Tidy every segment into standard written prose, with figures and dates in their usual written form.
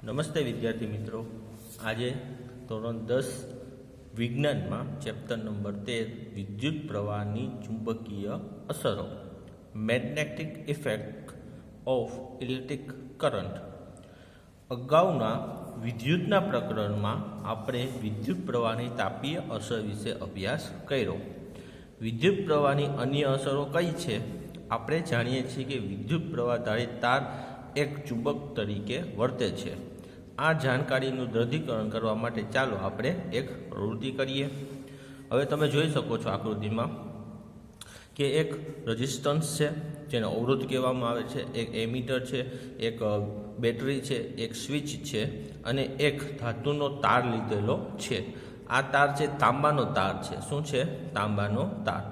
નમસ્તે વિદ્યાર્થી મિત્રો, આજે ધોરણ 10 વિજ્ઞાનમાં ચેપ્ટર નંબર 13 વિદ્યુત પ્રવાહની ચુંબકીય અસરો magnetic effect of electric current. અગાઉના વિદ્યુતના પ્રકરણમાં આપણે વિદ્યુત પ્રવાહની તાપીય અસર વિશે અભ્યાસ કર્યો. વિદ્યુત પ્રવાહની અન્ય અસરો કઈ છે? આપણે જાણીએ છીએ કે વિદ્યુત પ્રવાહ ધારિત તાર એક ચુંબક તરીકે વર્તે છે. આ જાણકારીનું દૃઢીકરણ કરવા માટે ચાલો આપણે એક પ્રવૃત્તિ કરીએ. હવે તમે જોઈ શકો છો આકૃતિમાં કે એક રેઝિસ્ટન્સ છે જેને અવરોધ કહેવામાં આવે છે, એક એમીટર છે, એક બેટરી છે, એક સ્વિચ છે અને એક ધાતુનો તાર લીધેલો છે. આ તાર છે તાંબાનો તાર છે. શું છે? તાંબાનો તાર.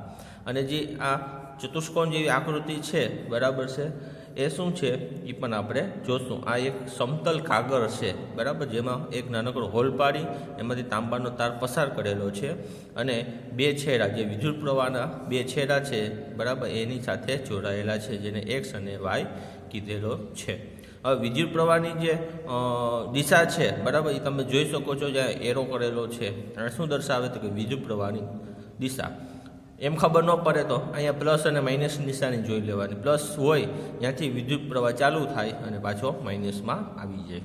અને જે આ ચતુષ્કોણ જેવી આકૃતિ છે, બરાબર છે, એ શું છે એ પણ આપણે જોશું. આ એક સમતલ કાગળ છે, બરાબર, જેમાં એક નાનકડો હોલ પાડી એમાંથી તાંબાનો તાર પસાર કરેલો છે અને બે છેડા, જે વિદ્યુત પ્રવાહના બે છેડા છે, બરાબર, એની સાથે જોડાયેલા છે, જેને એક્સ અને વાય કીધેલો છે. હવે વિદ્યુત પ્રવાહની જે દિશા છે, બરાબર, એ તમે જોઈ શકો છો, જ્યાં એરો કરેલો છે. અને શું દર્શાવે તો કે વિદ્યુત પ્રવાહની દિશા. એમ ખબર ન પડે તો અહીંયા પ્લસ અને માઇનસ નિશાની જોઈ લેવાની. પ્લસ હોય ત્યાંથી વિદ્યુત પ્રવાહ ચાલુ થાય અને પાછો માઇનસમાં આવી જાય.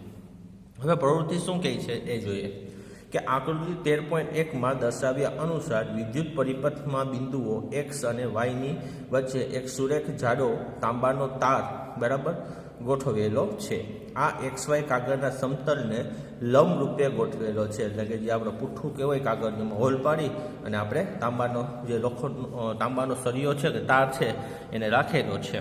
હવે પ્રવૃત્તિ શું કહે છે એ જોઈએ કે આકૃતિ 13.1માં દર્શાવ્યા અનુસાર વિદ્યુત પરિપથમાં બિંદુઓ એક્સ અને વાયની વચ્ચે એક સુરેખ જાડો તાંબાનો તાર, બરાબર, ગોઠવેલો છે. આ એક્સ વાય કાગળના સમતલને લંબ રૂપે ગોઠવેલો છે, એટલે કે જે આપણે પુઠ્ઠું કહેવાય કાગળમાં હોલ પાડી અને આપણે તાંબાનો જે તાંબાનો સળિયો છે કે તાર છે એને રાખેલો છે.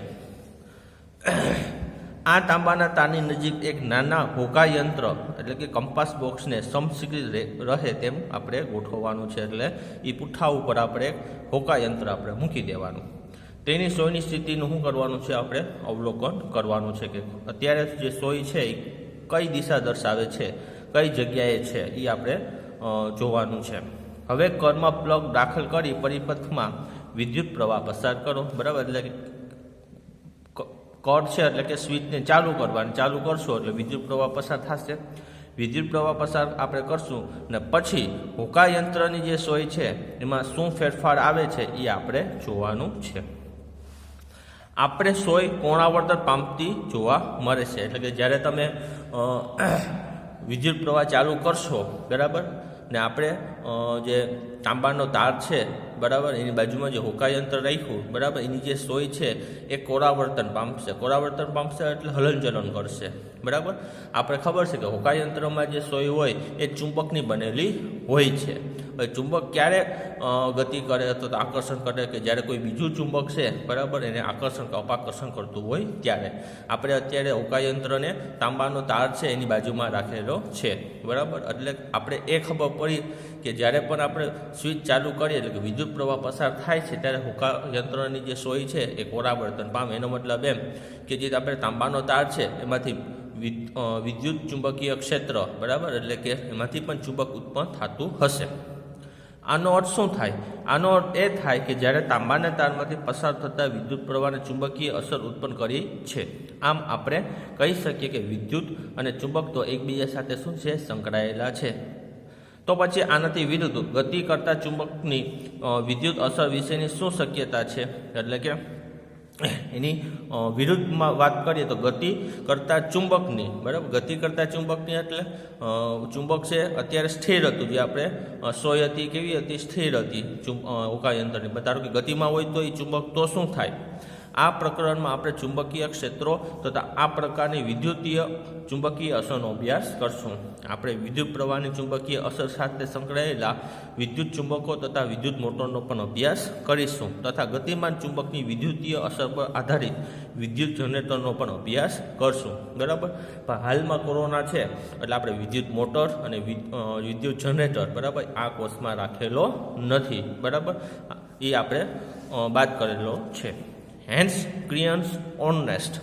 આ તાંબાના તારની નજીક એક નાના હોકા યંત્ર, એટલે કે કંપાસ બોક્સને સમશીતોષ રહે તેમ આપણે ગોઠવવાનું છે. એટલે એ પુઠ્ઠા ઉપર આપણે એક હોકા યંત્ર આપણે મૂકી દેવાનું. તેની સોયની સ્થિતિનું શું કરવાનું છે? આપણે અવલોકન કરવાનું છે કે અત્યારે જે સોય છે એ કઈ દિશા દર્શાવે છે, કઈ જગ્યાએ છે, એ આપણે જોવાનું છે. હવે કરમાં પ્લગ દાખલ કરી પરિપથમાં વિદ્યુત પ્રવાહ પસાર કરો, બરાબર. એટલે કે કર છે એટલે કે સ્વિચને ચાલુ કરવાની. ચાલુ કરશો એટલે વિદ્યુત પ્રવાહ પસાર થશે. વિદ્યુત પ્રવાહ પસાર આપણે કરશું ને પછી હોકા યંત્રની જે સોય છે એમાં શું ફેરફાર આવે છે એ આપણે જોવાનું છે. આપણે સોય કોણાવર્તન પામતી જોવા મળે છે. એટલે કે જ્યારે તમે વિદ્યુત પ્રવાહ ચાલુ કરશો, બરાબર, ને આપણે જે તાંબાનો તાર છે, બરાબર, એની બાજુમાં જે હોકા યંત્ર રાખ્યું, બરાબર, એની જે સોય છે એ કોરાવર્તન પામશે. કોરાવર્તન પામશે એટલે હલનચલન કરશે, બરાબર. આપણે ખબર છે કે હોકા યંત્રમાં જે સોય હોય એ ચુંબકની બનેલી હોય છે. હવે ચુંબક ક્યારે ગતિ કરે અથવા તો આકર્ષણ કરે કે જ્યારે કોઈ બીજું ચુંબક છે, બરાબર, એને આકર્ષણ કે અપાકર્ષણ કરતું હોય ત્યારે. આપણે અત્યારે હોકા યંત્રને તાંબાનો તાર છે એની બાજુમાં રાખેલો છે, બરાબર. એટલે આપણે એ ખબર પડી કે જ્યારે પણ આપણે સ્વિચ ચાલુ કરીએ એટલે કે વિદ્યુત પ્રવાહ પસાર થાય છે ત્યારે હોકા યંત્રની જે સોય છે એ કોરાવર્તન પામે. એનો મતલબ એમ કે જે આપણે તાંબાનો તાર છે એમાંથી વિદ્યુત ચુંબકીય ક્ષેત્ર, બરાબર, એટલે કે એમાંથી પણ ચુંબક ઉત્પન્ન થતું હશે. આનો અર્થ શું થાય? આનો અર્થ એ થાય કે જ્યારે તાંબાના તારમાંથી પસાર થતા વિદ્યુત પ્રવાહને ચુંબકીય અસર ઉત્પન્ન કરી છે. આમ આપણે કહી શકીએ કે વિદ્યુત અને ચુંબક તો એકબીજા સાથે શું છે? સંકળાયેલા છે. તો પછી આનાથી વિરુદ્ધ ગતિ કરતા ચુંબકની વિદ્યુત અસર વિશેની શું શક્યતા છે? એટલે કે એની વિરુદ્ધમાં વાત કરીએ તો ગતિ કરતા ચુંબકની, બરાબર, ગતિ કરતા ચુંબકની એટલે ચુંબક છે અત્યારે સ્થિર હતું, જે આપણે સોય હતી કેવી હતી? સ્થિર હતી હોકા યંત્રની. ધારો કે ગતિમાં હોય તો એ ચુંબક તો શું થાય? આ પ્રકરણમાં આપણે ચુંબકીય ક્ષેત્રો તથા આ પ્રકારની વિદ્યુતીય ચુંબકીય અસરનો અભ્યાસ કરશું. આપણે વિદ્યુત પ્રવાહની ચુંબકીય અસર સાથે સંકળાયેલા વિદ્યુત ચુંબકો તથા વિદ્યુત મોટરનો પણ અભ્યાસ કરીશું તથા ગતિમાન ચુંબકની વિદ્યુતીય અસર પર આધારિત વિદ્યુત જનરેટરનો પણ અભ્યાસ કરશું, બરાબર. પણ હાલમાં કોરોના છે એટલે આપણે વિદ્યુત મોટર અને વિદ્યુત જનરેટર, બરાબર, આ કોર્સમાં રાખેલો નથી, બરાબર, એ આપણે બાદ કરેલો છે. હેન્સ ક્રિયન્સ ઓર્નેસ્ટ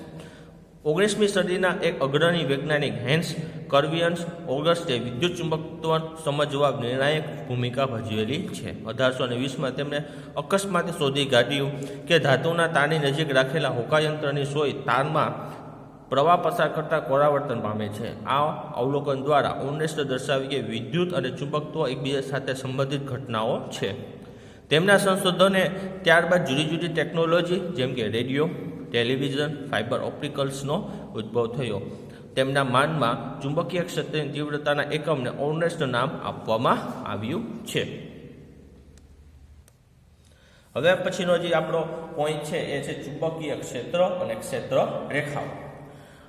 19મી સદીના એક અગ્રણી વૈજ્ઞાનિક હેન્સ ક્રિયન્સ ઓગસ્ટે વિદ્યુત ચુંબકત્વ સમજવા નિર્ણાયક ભૂમિકા ભજવેલી છે. 1820માં તેમણે અકસ્માતે શોધી કાઢ્યું કે ધાતુના તારની નજીક રાખેલા હોકાયંત્રની સોય તારમાં પ્રવાહ પસાર કરતા કોરાવર્તન પામે છે। આ અવલોકન દ્વારા ઓર્નેસ્ટે દર્શાવ્યું કે વિદ્યુત અને ચુંબકત્વ એકબીજા સાથે સંબંધિત ઘટનાઓ છે। તેમના સંશોધને ત્યારબાદ જુદી જુદી ટેકનોલોજી જેમ કે રેડિયો, ટેલિવિઝન, ફાઇબર ઓપ્ટિકલ્સનો ઉદ્ભવ થયો। તેમના માનમાં ચુંબકીય ક્ષેત્રની તીવ્રતાના એકમને ઓર્નેસ્ટ નામ આપવામાં આવ્યું છે। હવે પછીનો જે આપણો પોઈન્ટ છે એ છે ચુંબકીય ક્ષેત્ર અને ક્ષેત્ર રેખાઓ।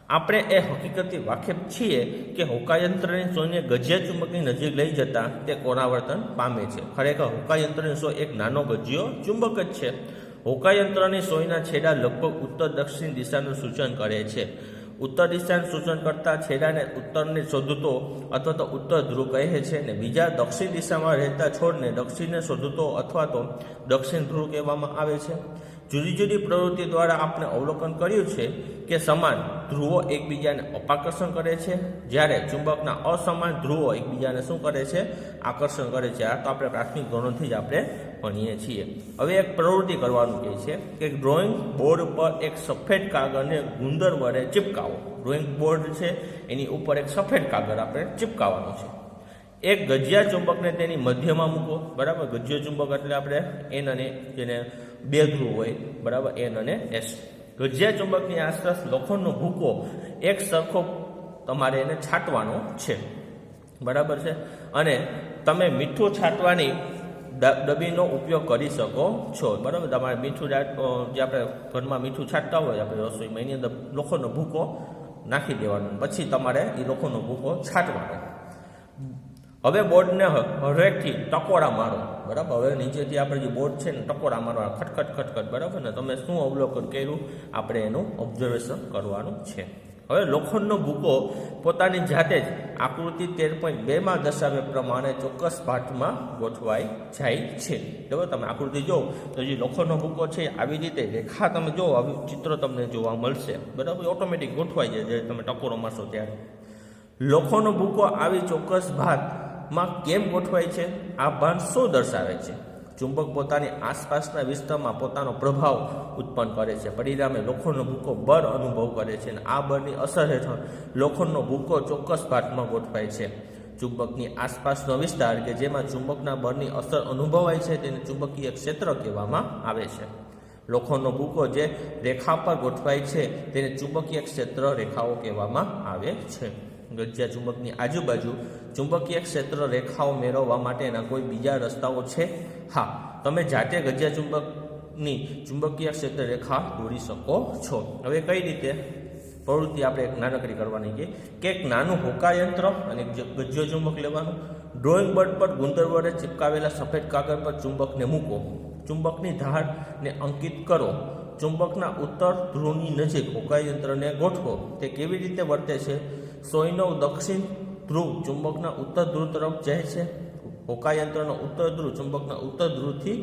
આપણે એ હકીકતથી વાકેફ છીએ કે હોકાયંત્રની સોયને ગજિયા ચુંબકની નજીક લઈ જતા તે કોરાવર્તન પામે છે। ખરેખર હોકાયંત્રની સોય એક નાનો ગજિયો ચુંબક જ છે। હોકાયંત્રની સોયના છેડા લગભગ ઉત્તર દક્ષિણ દિશાનું સૂચન કરે છે। ઉત્તર દિશાનું સૂચન કરતા છેડાને ઉત્તરને શોધતો અથવા તો ઉત્તર ધ્રુવ કહે છે ને બીજા દક્ષિણ દિશામાં રહેતા છોડને દક્ષિણને શોધતો અથવા તો દક્ષિણ ધ્રુવ કહેવામાં આવે છે। જુદી જુદી પ્રવૃત્તિ દ્વારા આપણે અવલોકન કર્યું છે કે સમાન ધ્રુવો એકબીજાને અપાકર્ષણ કરે છે, જ્યારે ચુંબકના અસમાન ધ્રુવો એકબીજાને શું કરે છે? આકર્ષણ કરે છે। આ તો આપણે પ્રાથમિક ધોરણથી જ આપણે ભણીએ છીએ। હવે એક પ્રવૃત્તિ કરવાનું કહે છે કે ડ્રોઈંગ બોર્ડ પર એક સફેદ કાગળને ગુંદર વડે ચિપકાવો। ડ્રોઈંગ બોર્ડ છે એની ઉપર એક સફેદ કાગળ આપણે ચિપકાવવાનો છે। એક ગજિયા ચુંબકને તેની મધ્યમાં મૂકો, બરાબર। ગજિયો ચુંબક એટલે આપણે એન અને જેને બે ધ્રુવ હોય, બરાબર, એન અને એસ। ગજિયા ચુંબકની આસપાસ લોખંડનો ભૂકો એક સરખો તમારે એને છાંટવાનો છે, બરાબર છે। અને તમે મીઠું છાંટવાની ડબ્બીનો ઉપયોગ કરી શકો છો, બરાબર। તમારે મીઠું જે આપણે ઘરમાં મીઠું છાંટતા હોય આપણે રસોઈમાં, એની અંદર લોખંડનો ભૂકો નાખી દેવાનો, પછી તમારે એ લોખંડનો ભૂકો છાંટવાનો। હવે બોર્ડને હરેકથી ટકોરા મારો, બરાબર। હવે નીચેથી આપણે જે બોર્ડ છે ને ટકોરા મારવા, ખટખટ ખટખટ, બરાબર ને। તમે શું અવલોકન કર્યું આપણે એનું ઓબ્ઝર્વેશન કરવાનું છે। હવે લોખંડનો ભૂકો પોતાની જાતે જ આકૃતિ 13.2 દર્શાવ્યા પ્રમાણે ચોક્કસ પાઠમાં ગોઠવાઈ જાય છે, બરાબર। તમે આકૃતિ જો તો જે લોખંડનો ભૂકો છે આવી રીતે રેખા તમે જો આવી ચિત્ર તમને જોવા મળશે, બરાબર। ઓટોમેટિક ગોઠવાઈ જાય જે તમે ટકોરો મારશો ત્યારે। લોખંડનો ભૂકો આવી ચોક્કસ ભાતમાં કેમ ગોઠવાય છે? આ ભાન શું દર્શાવે છે? ચુંબક પોતાની આસપાસના વિસ્તારમાં પોતાનો પ્રભાવ ઉત્પન્ન કરે છે, પરિણામે લોખંડનો ભૂકો બળ અનુભવ કરે છે અને આ બળની અસર હેઠળ લોખંડનો ભૂકો ચોક્કસ ભાતમાં ગોઠવાય છે। ચુંબકની આસપાસનો વિસ્તાર કે જેમાં ચુંબકના બળની અસર અનુભવાય છે તેને ચુંબકીય ક્ષેત્ર કહેવામાં આવે છે। લોખંડનો ભૂકો જે રેખા પર ગોઠવાય છે તેને ચુંબકીય ક્ષેત્ર રેખાઓ કહેવામાં આવે છે। ગજિયા ચુંબકની આજુબાજુ ચુંબકીય ક્ષેત્ર રેખાઓ મેળવવા માટેના કોઈ બીજા રસ્તાઓ છે? હા, તમે જાતે ગજિયા ચુંબકની ચુંબકીય ક્ષેત્ર રેખા દોરી શકો છો। હવે કઈ રીતે પ્રવૃત્તિ આપણે એક નાનકડી કરવાની કે એક નાનું હોકાયંત્ર અને ગજિયો ચુંબક લેવાનું, ડ્રોઈંગ બોર્ડ પર ગુંદર વડે ચિપકાવેલા સફેદ કાગળ પર ચુંબકને મૂકો, ચુંબકની ધારને અંકિત કરો, ચુંબકના ઉત્તર ધ્રુવની નજીક હોકાયંત્રને ગોઠવો। તે કેવી રીતે વર્તે છે? સોયનો દક્ષિણ ધ્રુવ ચુંબકના ઉત્તર ધ્રુવ તરફ જાય છે, હોકાયંત્રનો ઉત્તર ધ્રુવ ચુંબકના ઉત્તર ધ્રુવથી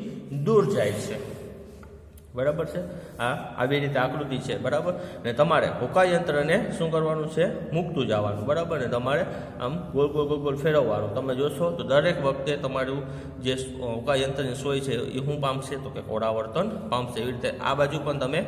દૂર જાય છે, બરાબર છે। આ આવી રીતે આકૃતિ છે, બરાબર। ને તમારે હોકાયંત્રને શું કરવાનું છે? મૂકતું જવાનું, બરાબર ને તમારે આમ ગોળ ગોળ ગોળ ગોળ ફેરવવાનું। તમે જોશો તો દરેક વખતે તમારું જે હોકાયંત્રની સોય છે એ શું પામશે? તો કે કોરાવર્તન પામશે। એવી રીતે આ બાજુ પણ તમે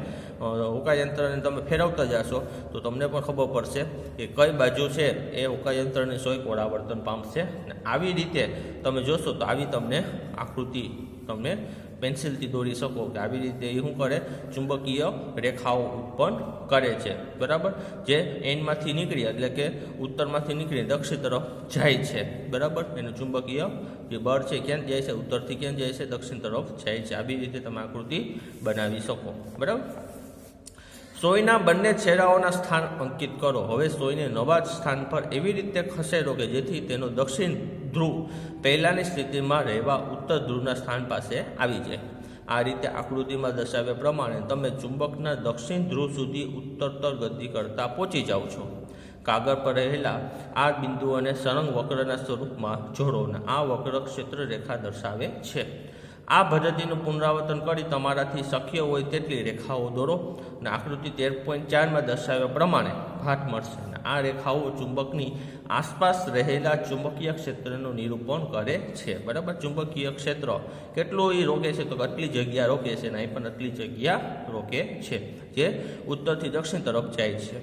હોકાયંત્રને તમે ફેરવતા જશો તો તમને પણ ખબર પડશે કે કઈ બાજુ છે એ હોકાયંત્રની સોય કોરાવર્તન પામશે। ને આવી રીતે તમે જોશો તો આવી તમને આકૃતિ તમને પેન્સિલથી દોરી શકો કે આવી રીતે એ શું કરે? ચુંબકીય રેખાઓ ઉત્પન્ન કરે છે, બરાબર। જે એનમાંથી નીકળી એટલે કે ઉત્તરમાંથી નીકળી દક્ષિણ તરફ જાય છે, બરાબર। એનું ચુંબકીય જે બળ છે ક્યાં જાય છે? ઉત્તરથી ક્યાં જાય છે? દક્ષિણ તરફ જાય છે। આવી રીતે તમે આકૃતિ બનાવી શકો, બરાબર। સોયના બંને છેડાઓના સ્થાન અંકિત કરો। હવે સોયને નવા સ્થાન પર એવી રીતે ખસેડો કે જેથી તેનો દક્ષિણ ધ્રુવ પહેલાની સ્થિતિમાં રહેવા ઉત્તર ધ્રુવના સ્થાન પાસે આવી જાય। આ રીતે આકૃતિમાં દર્શાવ્યા પ્રમાણે તમે ચુંબકના દક્ષિણ ધ્રુવ સુધી ઉત્તરોત્તર ગતિ કરતા પહોંચી જાઓ છો। કાગળ પર રહેલા આ બિંદુઓને સળંગ વક્રના સ્વરૂપમાં જોડો અને આ વક્ર ક્ષેત્ર રેખા દર્શાવે છે। આ પદ્ધતિનું પુનરાવર્તન કરી તમારાથી શક્ય હોય તેટલી રેખાઓ દોરો અને આકૃતિ 13.4 દર્શાવ્યા પ્રમાણે ભાત મળશે અને આ રેખાઓ ચુંબકની આસપાસ રહેલા ચુંબકીય ક્ષેત્રનું નિરૂપણ કરે છે, બરાબર। ચુંબકીય ક્ષેત્ર કેટલું એ રોકે છે? તો આટલી જગ્યા રોકે છે અને અહીં પણ આટલી જગ્યા રોકે છે, જે ઉત્તરથી દક્ષિણ તરફ જાય છે।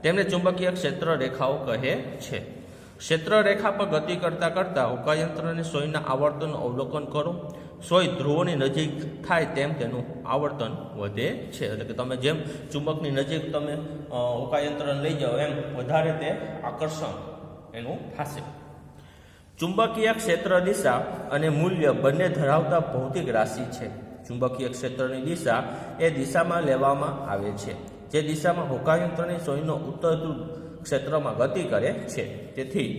તેમને ચુંબકીય ક્ષેત્ર રેખાઓ કહે છે. ક્ષેત્ર રેખા પર ગતિ કરતા કરતા હોકાયંત્રની સોયના આવર્તનનું અવલોકન કરો. સોય ધ્રુવોની નજીક થાય તેમ તેનું આવર્તન વધે છે. એટલે કે તમે જેમ ચુંબકની નજીક તમે હોકાયંત્રને લઈ જાઓ એમ વધારે તે આકર્ષણ એનું થશે. ચુંબકીય ક્ષેત્ર દિશા અને મૂલ્ય બંને ધરાવતા ભૌતિક રાશિ છે. ચુંબકીય ક્ષેત્રની દિશા એ દિશામાં લેવામાં આવે છે જે દિશામાં હોકાયંત્રની સોયનો ઉત્તર ધ્રુવ ક્ષેત્રમાં ગતિ કરે છે. તેથી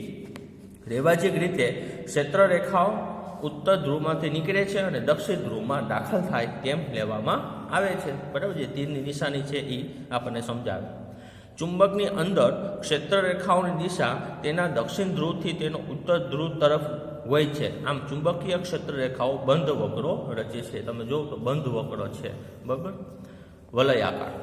રેવાજિક રીતે ક્ષેત્ર રેખાઓ ઉત્તર ધ્રુવમાંથી નીકળે છે અને દક્ષિણ ધ્રુવમાં દાખલ થાય તેમ લેવામાં આવે છે. બરાબર, જે તીરની નિશાની છે એ આપણને સમજાવે. ચુંબકની અંદર ક્ષેત્ર રેખાઓની દિશા તેના દક્ષિણ ધ્રુવથી તેનો ઉત્તર ધ્રુવ તરફ હોય છે. આમ ચુંબકીય ક્ષેત્ર રેખાઓ બંધ વક્રો રચે છે. તમે જોવો તો બંધ વક્ર છે, બરાબર, વલયાકાર.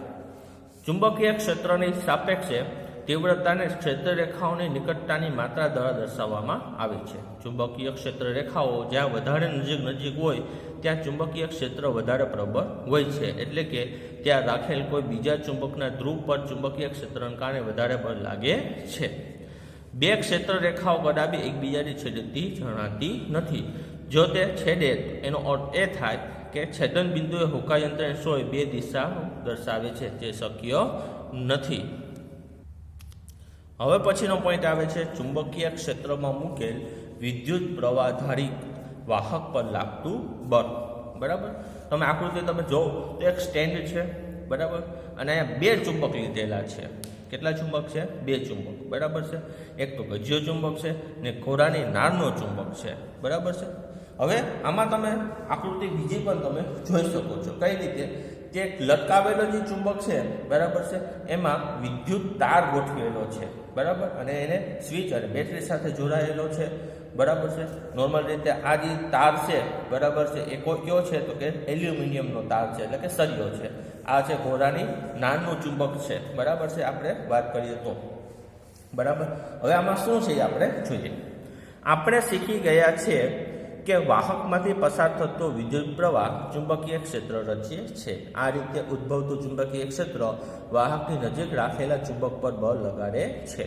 ચુંબકીય ક્ષેત્રની સાપેક્ષે તીવ્રતાને ક્ષેત્ર રેખાઓની નિકટતાની માત્રા દ્વારા દર્શાવવામાં આવે છે. ચુંબકીય ક્ષેત્ર રેખાઓ જ્યાં વધારે નજીક હોય ત્યાં ચુંબકીય ક્ષેત્ર વધારે પ્રબળ હોય છે. એટલે કે ત્યાં રાખેલ કોઈ બીજા ચુંબકના ધ્રુવ પર ચુંબકીય ક્ષેત્રને કારણે વધારે બળ લાગે છે. બે ક્ષેત્ર રેખાઓ કદાપી એકબીજાની છેદતી જણાતી નથી. જો તે છેદે એનો અર્થ એ થાય કે છેદન બિંદુએ હોકાયંત્રની સોય બે દિશા દર્શાવે છે, જે શક્ય નથી. હવે પછીનો પોઈન્ટ આવે છે ચુંબકીય ક્ષેત્રમાં મૂકેલ વિદ્યુત પ્રવાહધારી વાહક પર લાગતું બળ. બરાબર, તમે આકૃતિ તમે જો તો એક સ્ટેન્ડ છે, બરાબર, અને અહીંયા બે ચુંબક લીધેલા છે. કેટલા ચુંબક છે? બે ચુંબક, બરાબર છે. એક તો ગજ્યો ચુંબક છે ને ઘોડાની નાળનો ચુંબક છે, બરાબર છે. હવે આમાં તમે આકૃતિ બીજી પણ તમે જોઈ શકો છો. કઈ રીતે? કે લટકાવેલો જે ચુંબક છે, બરાબર છે, એમાં વિદ્યુત તાર ગોઠવેલો છે, બરાબર, અને એને સ્વિચ અને બેટરી સાથે જોડાયેલો છે, બરાબર છે. નોર્મલ રીતે આ જે તાર છે, બરાબર છે, એ કયો છે તો કે એલ્યુમિનિયમનો તાર છે, એટલે કે સળિયો છે. આ છે ઘોડાની નાળનું ચુંબક છે, બરાબર છે, આપણે વાત કરીએ તો, બરાબર. હવે આમાં શું છે આપણે જોઈએ. આપણે શીખી ગયા છે કે વાહકમાંથી પસાર થતો વિદ્યુત પ્રવાહ ચુંબકીય ક્ષેત્ર રચે છે. આ રીતે ઉદ્ભવતું ચુંબકીય ક્ષેત્ર વાહકની નજીક રાખેલા ચુંબક પર બળ લગાડે છે.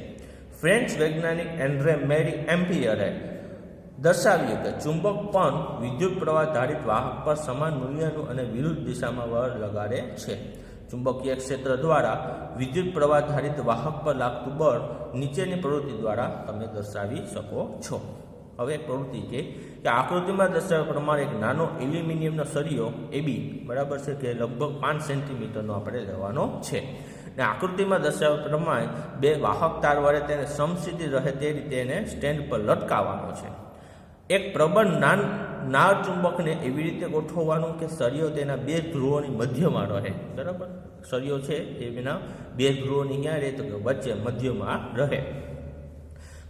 ફ્રેન્ચ વૈજ્ઞાનિક એન્ડ્રે મેરી એમ્પિયરે દર્શાવ્યું કે ચુંબક પણ વિદ્યુત પ્રવાહ ધારિત વાહક પર સમાન મૂલ્યનું અને વિરુદ્ધ દિશામાં બળ લગાડે છે. ચુંબકીય ક્ષેત્ર દ્વારા વિદ્યુત પ્રવાહ ધારિત વાહક પર લાગતું બળ નીચેની પ્રવૃત્તિ દ્વારા તમે દર્શાવી શકો છો. હવે એક પ્રવૃત્તિ છે કે આકૃતિમાં દર્શાવ્યા પ્રમાણે એક નાનો એલ્યુમિનિયમનો સળિયો એબી, બરાબર છે, કે લગભગ 5 સેન્ટીમીટરનો આપણે લેવાનો છે. ને આકૃતિમાં દર્શાવ્યા પ્રમાણે બે વાહક તાર વડે તેને સમસ્થિતિ રહે તે રીતે એને સ્ટેન્ડ પર લટકાવવાનો છે. એક પ્રબળ નાળ ચુંબકને એવી રીતે ગોઠવવાનું કે સળિયો તેના બે ધ્રુવોની મધ્યમાં રહે, બરાબર. સળિયો છે એના બે ધ્રુવોની ક્યાં રહે તો કે વચ્ચે મધ્યમાં રહે,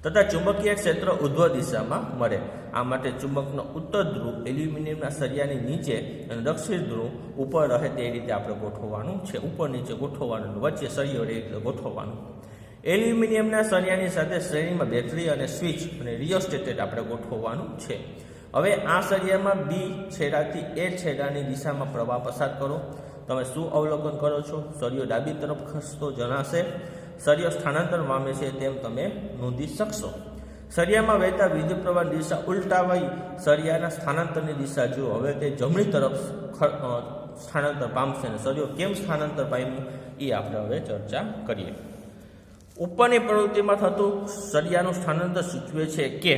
તથા ચુંબકીય ક્ષેત્ર ઉધ્વ દિશામાં મળે. આ માટે ચુંબકનો ઉત્તર ધ્રુવ એલ્યુમિનિયમના સળિયાની નીચે અને દક્ષિણ ધ્રુવ ઉપર રહે તે રીતે આપણે ગોઠવવાનું છે. ઉપર નીચે ગોઠવવાનું, વચ્ચે સળિયો રહે એટલે ગોઠવવાનું. એલ્યુમિનિયમના સળિયાની સાથે શ્રેણીમાં બેટરી અને સ્વિચ અને રિયોસ્ટેટ આપણે ગોઠવવાનું છે. હવે આ સળિયામાં બી છેડાથી એ છેડાની દિશામાં પ્રવાહ પસાર કરો. તમે શું અવલોકન કરો છો? સળિયો ડાબી તરફ ખસતો જણાશે. સળિયો સ્થાનાંતર પામે છે તેમ તમે નોંધી શકશો. સળિયામાં વહેતા વિદ્યુત પ્રવાહની દિશા ઉલટાવી સળિયાના સ્થાનાંતરની દિશા જુઓ. હવે તે જમણી તરફ સ્થાનાંતર પામશે અને સળિયો કેમ સ્થાનાંતર પામ્યું એ આપણે હવે ચર્ચા કરીએ. ઉપરની પ્રવૃત્તિમાં થતું સળિયાનું સ્થાનાંતર સૂચવે છે કે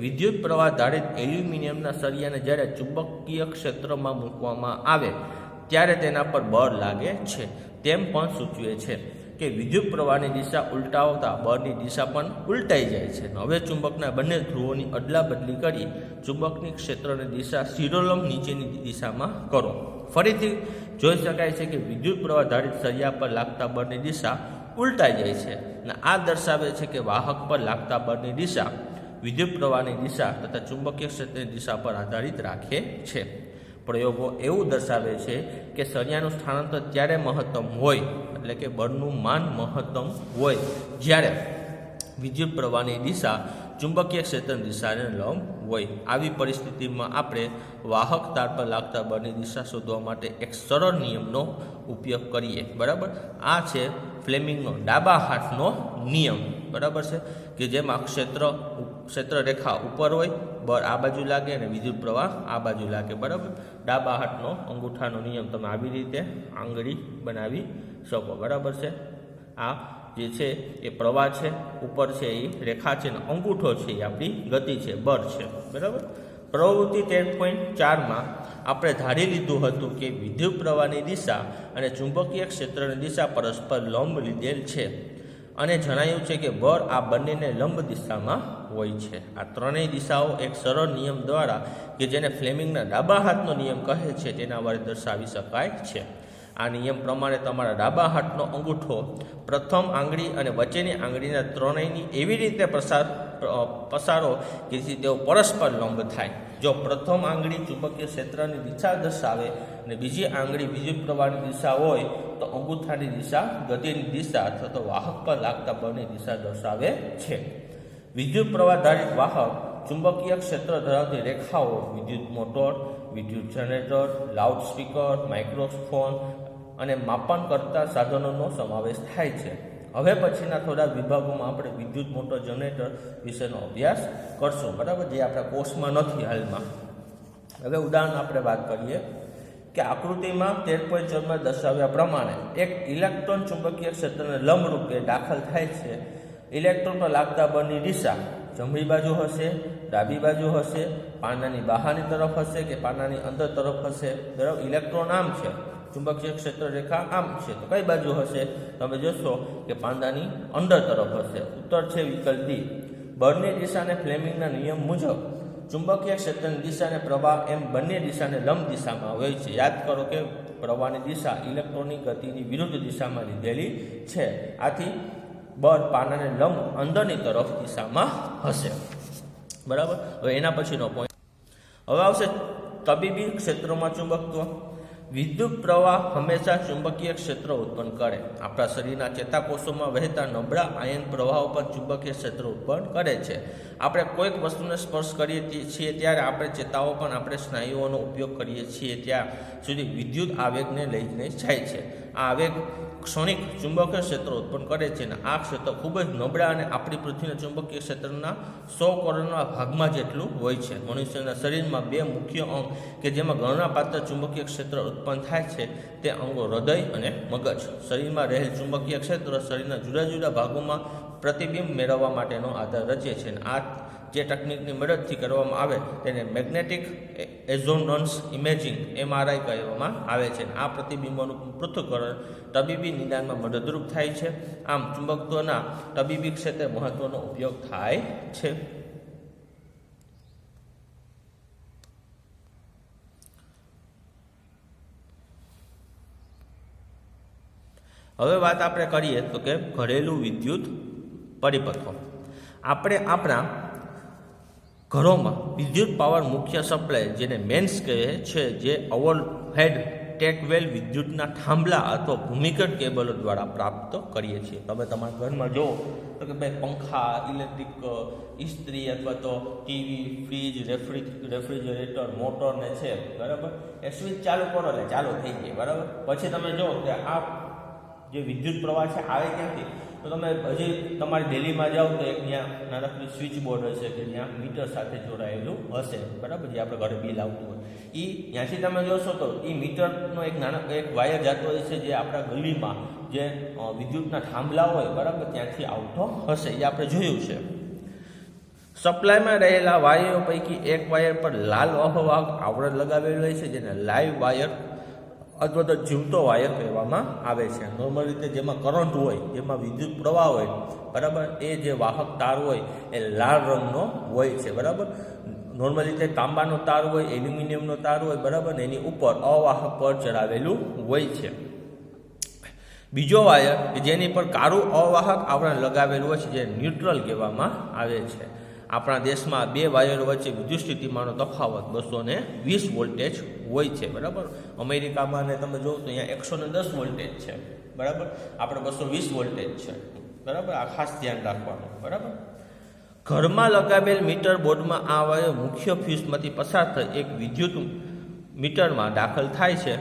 વિદ્યુત પ્રવાહ ધારિત એલ્યુમિનિયમના સળિયાને જ્યારે ચુંબકીય ક્ષેત્રમાં મૂકવામાં આવે ત્યારે તેના પર બળ લાગે છે. તેમ પણ સૂચવે છે કે વિદ્યુત પ્રવાહની દિશા ઉલટાવતા બળની દિશા પણ ઉલટાઈ જાય છે. હવે ચુંબકના બંને ધ્રુવોની અદલા બદલી કરી ચુંબકની ક્ષેત્રની દિશા શિરોલંબ નીચેની દિશામાં કરો. ફરીથી જોઈ શકાય છે કે વિદ્યુત પ્રવાહ ધારિત સળિયા પર લાગતા બળની દિશા ઉલટાઈ જાય છે અને આ દર્શાવે છે કે વાહક પર લાગતા બળની દિશા વિદ્યુત પ્રવાહની દિશા તથા ચુંબકીય ક્ષેત્રની દિશા પર આધારિત રાખે છે. પ્રયોગો એવું દર્શાવે છે કે સળિયાનું સ્થાનાંતર ત્યારે મહત્તમ હોય, એટલે કે બળનું માન મહત્તમ હોય જ્યારે વિદ્યુત પ્રવાહની દિશા ચુંબકીય ક્ષેત્રની દિશાને લંબ હોય. આવી પરિસ્થિતિમાં આપણે વાહક તાર પર લાગતા બળની દિશા શોધવા માટે એક સરળ નિયમનો ઉપયોગ કરીએ, બરાબર. આ છે ફ્લેમિંગનો ડાબા હાથનો નિયમ, બરાબર છે, કે જેમાં ક્ષેત્ર રેખા ઉપર હોય, બળ આ બાજુ લાગે અને વિદ્યુત પ્રવાહ આ બાજુ લાગે, બરાબર. ડાબા હાથનો અંગૂઠાનો નિયમ તમે આવી રીતે આંગળી બનાવી શકો, બરાબર છે. આ જે છે એ પ્રવાહ છે, ઉપર છે એ રેખા છે, અને અંગૂઠો છે એ આપણી ગતિ છે, બળ છે, બરાબર. પ્રવૃત્તિ 13.4માં આપણે ધારી લીધું હતું કે વિદ્યુત પ્રવાહની દિશા અને ચુંબકીય ક્ષેત્રની દિશા પરસ્પર લંબ લીધેલ છે, અને જણાયું છે કે બળ આ બંનેને લંબ દિશામાં હોય છે. આ ત્રણેય દિશાઓ એક સરળ નિયમ દ્વારા કે જેને ફ્લેમિંગના ડાબા હાથનો નિયમ કહે છે તેના વડે દર્શાવી શકાય છે. આ નિયમ પ્રમાણે તમારા ડાબા હાથનો અંગૂઠો પ્રથમ આંગળી અને વચ્ચેની આંગળીના ત્રણેયની એવી રીતે પસારો કે જેથી તેઓ પરસ્પર લંબ થાય. જો પ્રથમ આંગળી ચુંબકીય ક્ષેત્રની દિશા દર્શાવે અને બીજી આંગળી વિદ્યુત પ્રવાહની દિશા હોય તો અંગૂઠાની દિશા ગતિની દિશા અથવા તો વાહક પર લાગતા બળની દિશા દર્શાવે છે. વિદ્યુત પ્રવાહ ધારિત વાહક ચુંબકીય ક્ષેત્ર ધરાવતી રેખાઓ વિદ્યુત મોટર, વિદ્યુત જનરેટર, લાઉડસ્પીકર, માઇક્રોફોન અને માપન કરતા સાધનોનો સમાવેશ થાય છે. હવે પછીના થોડા વિભાગોમાં આપણે વિદ્યુત મોટર જનરેટર વિશેનો અભ્યાસ કરશું, બરાબર, જે આપણા કોર્સમાં નથી હાલમાં. હવે ઉદાહરણ આપણે વાત કરીએ કે આકૃતિમાં 13.4માં દર્શાવ્યા પ્રમાણે એક ઇલેક્ટ્રોન ચુંબકીય ક્ષેત્રને લંબરૂપે દાખલ થાય છે. ઇલેક્ટ્રોન પર લાગતા બળની દિશા જમણી બાજુ હશે, ડાબી બાજુ હશે, પાંડાની બહારની તરફ હશે કે પાંડાની અંદર તરફ હશે, બરાબર. ઇલેક્ટ્રોન આમ છે, ચુંબકીય ક્ષેત્ર રેખા આમ છે, તો કઈ બાજુ હશે? તમે જોશો કે પાંદાની અંદર તરફ હશે. ઉત્તર છે વિકલ્પ ડી. બળની દિશાને ફ્લેમિંગના નિયમ મુજબ ચુંબકીય ક્ષેત્રની દિશા અને પ્રવાહ એમ બંને દિશાને લંબ દિશામાં હોય છે. યાદ કરો કે પ્રવાહની દિશા ઇલેક્ટ્રોનની ગતિની વિરુદ્ધ દિશામાં લીધેલી છે. આથી બળ પાંડાને લંબ અંદરની તરફ દિશામાં હશે, બરાબર. હવે એના પછીનો પોઈન્ટ હવે આવશે તબીબી ક્ષેત્રમાં ચુંબકત્વ. વિદ્યુત પ્રવાહ હંમેશા ચુંબકીય ક્ષેત્ર ઉત્પન્ન કરે. આપણા શરીરના ચેતાકોષોમાં વહેતા નબળા આયન પ્રવાહો પણ ચુંબકીય ક્ષેત્ર ઉત્પન્ન કરે છે. આપણે કોઈક વસ્તુને સ્પર્શ કરીએ છીએ ત્યારે આપણે ચેતાઓ પણ આપણે સ્નાયુઓનો ઉપયોગ કરીએ છીએ ત્યાં સુધી વિદ્યુત આવેગને લઈને જાય છે. આ આવેગ ક્ષણિક ચુંબકીય ક્ષેત્ર ઉત્પન્ન કરે છે, અને આ ક્ષેત્ર ખૂબ જ નબળા અને આપણી પૃથ્વીના ચુંબકીય ક્ષેત્રના 100 કરોડના ભાગમાં જેટલું હોય છે. મનુષ્યના શરીરમાં બે મુખ્ય અંગ કે જેમાં ગણનાપાત્ર ચુંબકીય ક્ષેત્ર ઉત્પન્ન થાય છે તે અંગો હૃદય અને મગજ. શરીરમાં રહેલ ચુંબકીય ક્ષેત્ર શરીરના જુદા જુદા ભાગોમાં પ્રતિબિંબ મેળવવા માટેનો આધાર રચે છે, અને આ જે તકનિકની મદદથી કરવામાં આવે તેને મેગ્નેટિક રેઝોનન્સ ઇમેજિંગ MRI કહેવામાં આવે છે. આ પ્રતિબિંબોનું પૃથ્થકરણ તબીબી નિદાનમાં મદદરૂપ થાય છે. આમ ચુંબકત્વના તબીબી ક્ષેત્રે મહત્વનો ઉપયોગ થાય છે. હવે વાત આપણે કરીએ તો કે ઘરેલું વિદ્યુત પરિપથો. આપણે આપણા ઘરોમાં વિદ્યુત પાવર મુખ્ય સપ્લાય જેને મેન્સ કહે છે, જે ઓવરહેડ ટેકવેલ વિદ્યુતના થાંભલા અથવા ભૂમિગત કેબલો દ્વારા પ્રાપ્ત કરીએ છીએ. તમે તમારા ઘરમાં જુઓ તો કે ભાઈ પંખા, ઇલેક્ટ્રિક ઇસ્ત્રી અથવા તો ટીવી, ફ્રીજ, રેફ્રિજરેટર, મોટર ને છે, બરાબર, એ સ્વિચ ચાલુ કરો એટલે ચાલુ થઈ જાય, બરાબર. પછી તમે જુઓ કે આ જે વિદ્યુત પ્રવાહ છે આવે ક્યાંથી? તો તમે હજી તમારી દિલ્હીમાં જાઓ તો એક ત્યાં નાનકડી સ્વિચ બોર્ડ હશે કે જ્યાં મીટર સાથે જોડાયેલું હશે, બરાબર, જે આપણે ઘરે બિલ આવતું હોય. એ ત્યાંથી તમે જોશો તો એ મીટરનો એક વાયર જતો હોય છે જે આપણા ગલીમાં જે વિદ્યુતના થાંભલા હોય, બરાબર, ત્યાંથી આવતો હશે. એ આપણે જોયું છે. સપ્લાયમાં રહેલા વાયરો પૈકી એક વાયર પર લાલ અવાહક આવરણ લગાવેલું હોય છે, જેને લાઈવ વાયર અથવા તો જીવતો વાયર કહેવામાં આવે છે. નોર્મલ રીતે જેમાં કરંટ હોય, જેમાં વિદ્યુત પ્રવાહ હોય, બરાબર, એ જે વાહક તાર હોય એ લાલ રંગનો હોય છે, બરાબર. નોર્મલ રીતે તાંબાનો તાર હોય, એલ્યુમિનિયમનો તાર હોય, બરાબર, એની ઉપર અવાહક પર ચડાવેલું હોય છે. બીજો વાયર કે જેની પર કાળું અવાહક આવરણ લગાવેલું હોય છે, જે ન્યુટ્રલ કહેવામાં આવે છે. આપણા દેશમાં બે વાયરો વચ્ચે વિદ્યુત સ્થિતિમાનનો તફાવત 220 વોલ્ટેજ હોય છે, બરાબર. અમેરિકામાં ને તમે જોવો તો અહીંયા 110 વોલ્ટેજ છે, બરાબર. આપણે 220 વોલ્ટેજ છે, બરાબર. આ ખાસ ધ્યાન રાખવાનું, બરાબર. ઘરમાં લગાવેલ મીટર બોર્ડમાં આ વાયર મુખ્ય ફ્યુઝમાંથી પસાર થઈ એક વિદ્યુત મીટરમાં દાખલ થાય છે.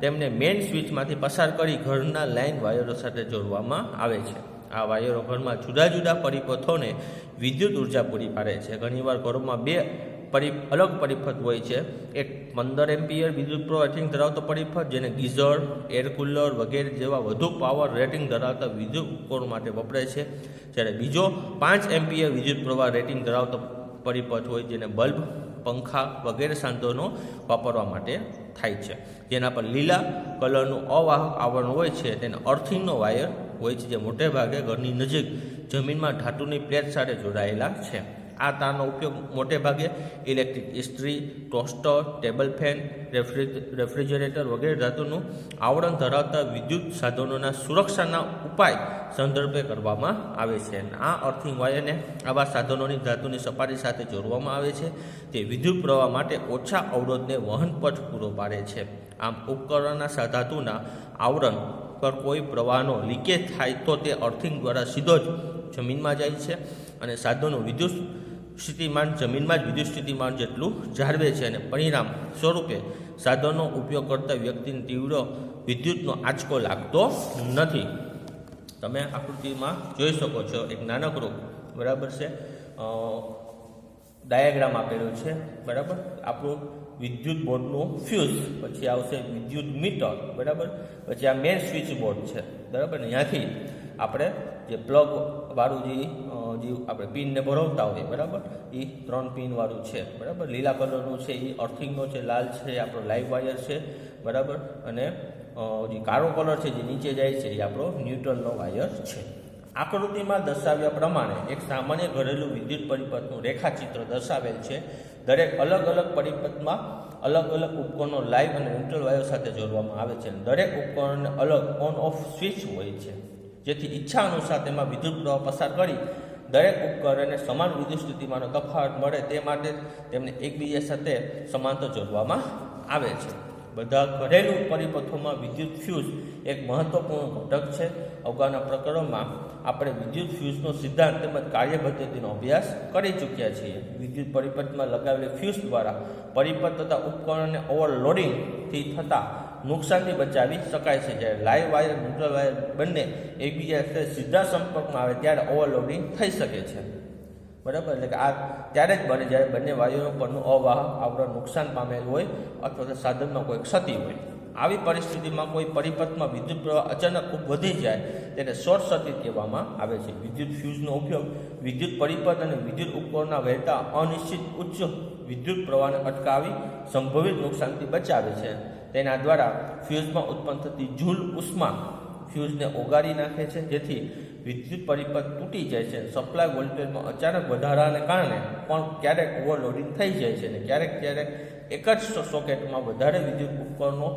તેમને મેઇન સ્વિચમાંથી પસાર કરી ઘરના લાઇન વાયરો સાથે જોડવામાં આવે છે. આ વાયરો ઘરમાં જુદા જુદા પરિપથોને વિદ્યુત ઉર્જા પૂરી પાડે છે. ઘણીવાર ઘરોમાં બે અલગ પરિપથ હોય છે. એક 15 એમ્પિયર વિદ્યુત પ્રવાહ રેટિંગ ધરાવતો પરિપથ, જેને ગીઝર, એર કુલર વગેરે જેવા વધુ પાવર રેટિંગ ધરાવતા વિદ્યુત ઉપકરણો માટે વપરાય છે. જ્યારે બીજો 5 એમ્પિયર વિદ્યુત પ્રવાહ રેટિંગ ધરાવતો પરિપથ હોય, જેને બલ્બ, પંખા વગેરે સાધનો વાપરવા માટે થાય છે. જેના પર લીલા કલરનું અવાહક આવરણ હોય છે, તેને અર્થિંગનો વાયર હોય છે, જે મોટે ભાગે ઘરની નજીક જમીનમાં ધાતુની પ્લેટ સાથે જોડાયેલા છે. આ તારનો ઉપયોગ મોટે ભાગે ઇલેક્ટ્રિક ઇસ્ત્રી, ટોસ્ટર, ટેબલ ફેન, રેફ્રિજરેટર વગેરે ધાતુનું આવરણ ધરાવતા વિદ્યુત સાધનોના સુરક્ષાના ઉપાય સંદર્ભે કરવામાં આવે છે. આ અર્થિંગ વાયરને આવા સાધનોની ધાતુની સપાટી સાથે જોડવામાં આવે છે, તે વિદ્યુત પ્રવાહ માટે ઓછા અવરોધને વહનપથ પૂરો પાડે છે. આમ ઉપકરણના ધાતુના આવરણ પર કોઈ પ્રવાહનો લીકેજ થાય તો તે અર્થિંગ દ્વારા સીધો જ જમીનમાં જાય છે અને સાધનો વિદ્યુત સ્થિતિમાન જમીનમાં જ વિદ્યુત સ્થિતિમાન જેટલું જાળવે છે અને પરિણામ સ્વરૂપે સાધનનો ઉપયોગ કરતા વ્યક્તિને તીવ્ર વિદ્યુતનો આંચકો લાગતો નથી. તમે આકૃતિમાં જોઈ શકો છો, એક નાનકડું બરાબર છે ડાયાગ્રામ આપેલો છે. બરાબર, આપણું વિદ્યુત બોર્ડનું ફ્યુઝ, પછી આવશે વિદ્યુત મીટર, બરાબર, પછી આ મેઇન સ્વિચ બોર્ડ છે. બરાબર ને, ત્યાંથી આપણે જે પ્લગ વાળું જે આપણે પિનને ભરવતા હોઈએ, બરાબર, એ 3 પિન વાળું છે. બરાબર, લીલા કલરનું છે એ અર્થિંગનો છે, લાલ છે એ આપણો લાઈવ વાયર છે. બરાબર, અને જે કાળો કલર છે જે નીચે જાય છે એ આપણો ન્યુટ્રલનો વાયર છે. આકૃતિમાં દર્શાવ્યા પ્રમાણે એક સામાન્ય ઘરેલું વિદ્યુત પરિપથનું રેખાચિત્ર દર્શાવેલ છે. દરેક અલગ અલગ પરિપથમાં અલગ અલગ ઉપકરણો લાઈવ અને ન્યુટ્રલ વાયર સાથે જોડવામાં આવે છે. દરેક ઉપકરણને અલગ ઓન ઓફ સ્વિચ હોય છે, જેથી ઈચ્છા અનુસાર તેમાં વિદ્યુત પ્રવાહ પસાર કરી દરેક ઉપકરણને સમાન વિદ્યુત સ્થિતિમાંનો તફાવત મળે તે માટે તેમને એકબીજા સાથે સમાંતર જોડવામાં આવે છે. બધા ઘરેલું પરિપથોમાં વિદ્યુત ફ્યુઝ એક મહત્વપૂર્ણ ઘટક છે. અગાઉના પ્રકરણમાં આપણે વિદ્યુત ફ્યુઝનો સિદ્ધાંત તેમજ કાર્ય પદ્ધતિનો અભ્યાસ કરી ચૂક્યા છીએ. વિદ્યુત પરિપથમાં લગાવેલી ફ્યુઝ દ્વારા પરિપથ તથા ઉપકરણને ઓવરલોડિંગથી થતા નુકસાનથી બચાવી શકાય છે. જ્યારે લાઈવ વાયર, ન્યુટ્રલ વાયર બંને એકબીજા સાથે સીધા સંપર્કમાં આવે ત્યારે ઓવરલોડિંગ થઈ શકે છે. બરાબર, એટલે કે આ ત્યારે જ બને જ્યારે બંને વાયરો પરનું અવાહક આવરણ નુકસાન પામેલ હોય અથવા તો સાધનમાં કોઈ ક્ષતિ હોય. આવી પરિસ્થિતિમાં કોઈ પરિપથમાં વિદ્યુત પ્રવાહ અચાનક ખૂબ વધી જાય તેને શોર્ટ સર્કિટ કહેવામાં આવે છે. વિદ્યુત ફ્યુઝનો ઉપયોગ વિદ્યુત પરિપથ અને વિદ્યુત ઉપકરણના વહેતા અનિશ્ચિત ઉચ્ચ વિદ્યુત પ્રવાહને અટકાવી સંભવિત નુકસાનથી બચાવે છે. તેના દ્વારા ફ્યુઝમાં ઉત્પન્ન થતી જૂલ ઉષ્મા ફ્યુઝને ઓગાળી નાખે છે, જેથી વિદ્યુત પરિપથ તૂટી જાય છે. સપ્લાય વોલ્ટેજમાં અચાનક વધારાને કારણે પણ ક્યારેક ઓવરલોડિંગ થઈ જાય છે અને ક્યારેક એક જ સોકેટમાં વધારે વિદ્યુત ઉપકરણો